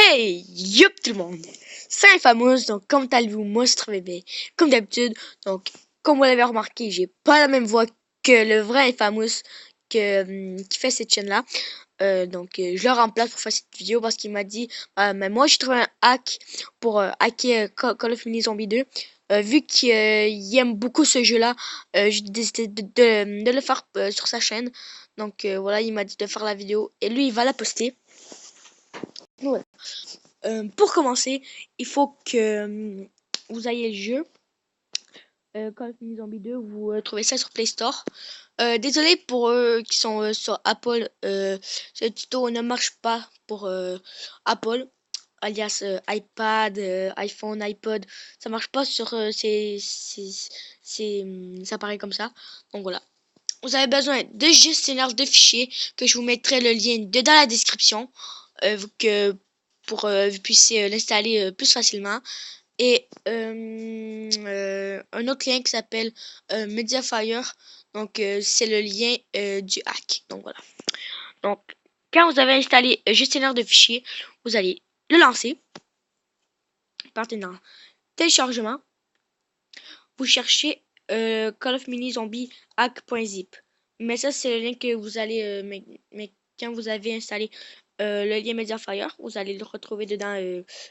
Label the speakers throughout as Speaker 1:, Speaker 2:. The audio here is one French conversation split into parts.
Speaker 1: Hey, yup tout le monde, c'est Infamous, donc comme allez-vous, moi je trouvais bien, comme d'habitude, donc comme vous l'avez remarqué, j'ai pas la même voix que le vrai Infamous qui fait cette chaîne-là, je le remplace pour faire cette vidéo parce qu'il m'a dit, mais moi j'ai trouvé un hack pour hacker Call of Duty Zombie 2, vu qu'il aime beaucoup ce jeu-là, j'ai décidé de le faire sur sa chaîne, voilà, il m'a dit de faire la vidéo et lui il va la poster. Voilà. Pour commencer, il faut que vous ayez le jeu. Call of Duty Zombie 2, vous trouvez ça sur Play Store. Désolé pour eux qui sont sur Apple, ce tuto ne marche pas pour Apple, alias iPad, iPhone, iPod. Ça marche pas sur ces appareils comme ça. Donc voilà. Vous avez besoin de gestionnaire de fichiers que je vous mettrai le lien dans la description pour que vous puissiez l'installer plus facilement. Et un autre lien qui s'appelle Mediafire. C'est le lien du hack. Donc voilà. Donc quand vous avez installé gestionnaire de fichiers, vous allez le lancer. Partez dans téléchargement. Vous cherchez Call of Mini Zombie hack.zip. Mais ça, c'est le lien que vous allez. Mais quand vous avez installé le lien Mediafire, vous allez le retrouver dedans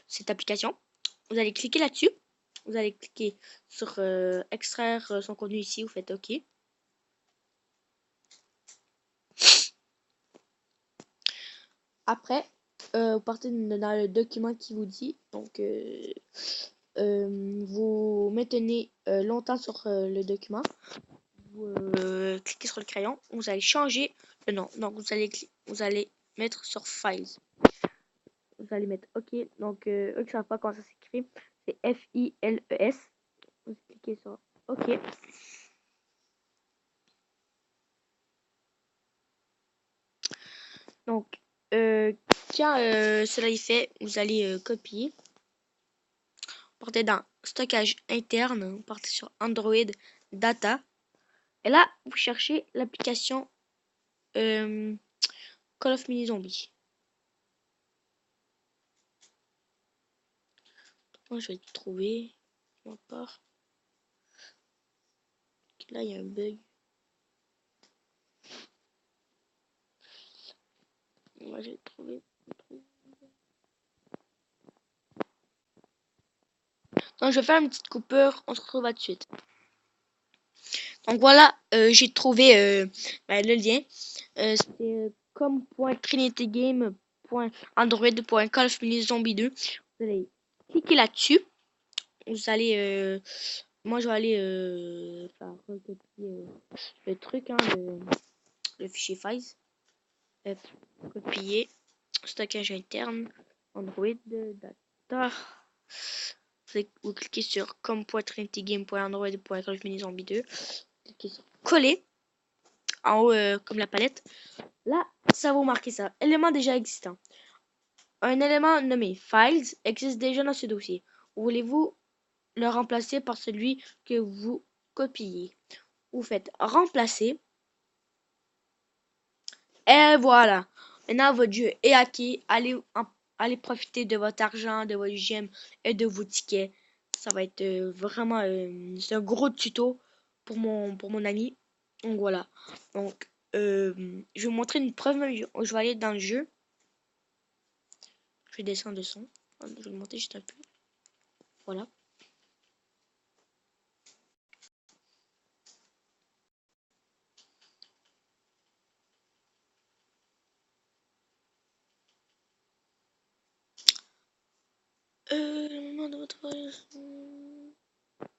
Speaker 1: cette application. Vous allez cliquer là-dessus. Vous allez cliquer sur extraire son contenu ici. Vous faites OK. Après, vous partez dans le document qui vous dit. Vous maintenez longtemps sur le document. Vous cliquez sur le crayon, vous allez changer le nom. Donc vous allez mettre sur Files. Vous allez mettre OK. Eux qui ne savent pas comment ça s'écrit, c'est F-I-L-E-S. Vous cliquez sur OK. Donc quand cela est fait, vous allez copier. Partez dans stockage interne, vous partez sur Android Data. Et là, vous cherchez l'application Call of Mini Zombie. Moi, je vais le trouver. Ma part. Là, il y a un bug. Moi, je vais le trouver. Donc, je vais faire une petite coupure. On se retrouve tout de suite. Donc, voilà, j'ai trouvé le lien. C'est com.trinitygame.android.call of Mini Zombie 2. Vous allez cliquer là-dessus. Vous allez... moi, je vais aller faire recopier le truc, hein, le fichier files. Copier. Stockage interne. Android Data. Vous cliquez sur com.trinitygame.android.call of Mini Zombie 2. Cliquez sur coller. En haut, comme la palette. Là, ça va vous marquer ça. Élément déjà existant. Un élément nommé Files existe déjà dans ce dossier. Voulez-vous le remplacer par celui que vous copiez? Vous faites remplacer. Et voilà. Maintenant, votre jeu est hacké. Allez profiter de votre argent, de votre gemme et de vos tickets. Ça va être vraiment c'est un gros tuto pour mon ami. Donc voilà. Je vais vous montrer une preuve. Je vais aller dans le jeu. Je vais descendre le son. Je vais le monter juste un peu. Voilà. Moment de votre...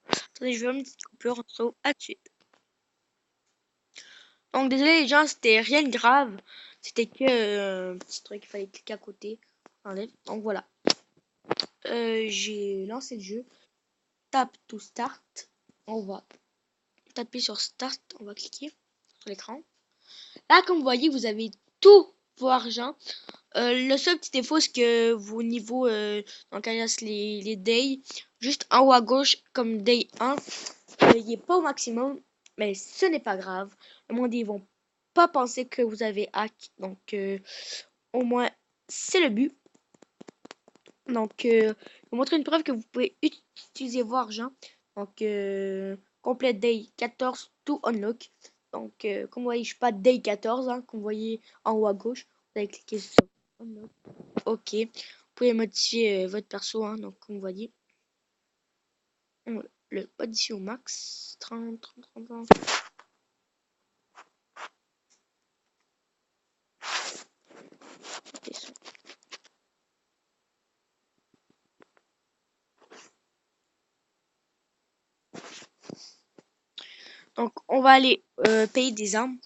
Speaker 1: Attendez, je vais faire une petite coupure. On se retrouve à de suite. Donc désolé les gens, c'était rien de grave. C'était que un petit truc, il fallait cliquer à côté. Donc voilà. J'ai lancé le jeu. Tap to start. On va taper sur start. On va cliquer sur l'écran. Là, comme vous voyez, vous avez tout vos argent. Le seul petit défaut, c'est que vos niveaux, donc alias les days, juste en haut à gauche, comme day 1, il n'est pas au maximum. Mais ce n'est pas grave. Le monde, ils vont pas penser que vous avez hack. Donc, au moins, c'est le but. Donc, je vais vous montrer une preuve que vous pouvez utiliser vos argent. Donc, complete day 14 to unlock. Donc, comme vous voyez, je suis pas day 14, hein, comme vous voyez en haut à gauche. Vous allez cliquer sur unlock. OK. Vous pouvez modifier votre perso, hein, donc comme vous voyez. On le modifier au max. 30, 30, 30, 30. Donc, on va aller payer des armes.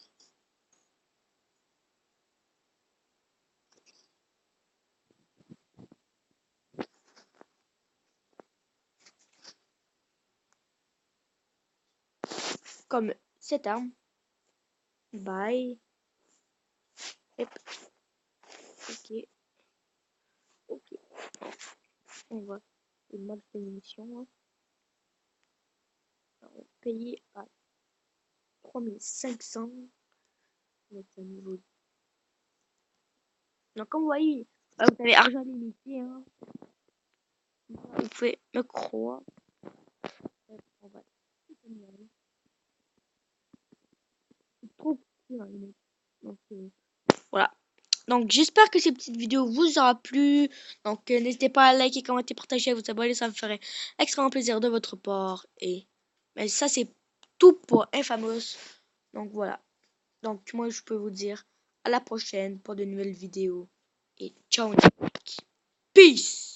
Speaker 1: Comme cette arme. Bye. Hop. OK. OK. On va le max de munitions. Hein. On va payer à 3500. Donc, niveau. Donc, comme vous voyez, vous avez argent limité. Hein. Vous pouvez me croire. On va trop donc, voilà. Donc, j'espère que ces petites vidéos vous aura plu. Donc, n'hésitez pas à liker, commenter, partager, vous abonner. Ça me ferait extrêmement plaisir de votre part. Et mais ça, c'est tout pour Infamous. Donc, voilà. Donc, moi, je peux vous dire à la prochaine pour de nouvelles vidéos. Et ciao. Peace.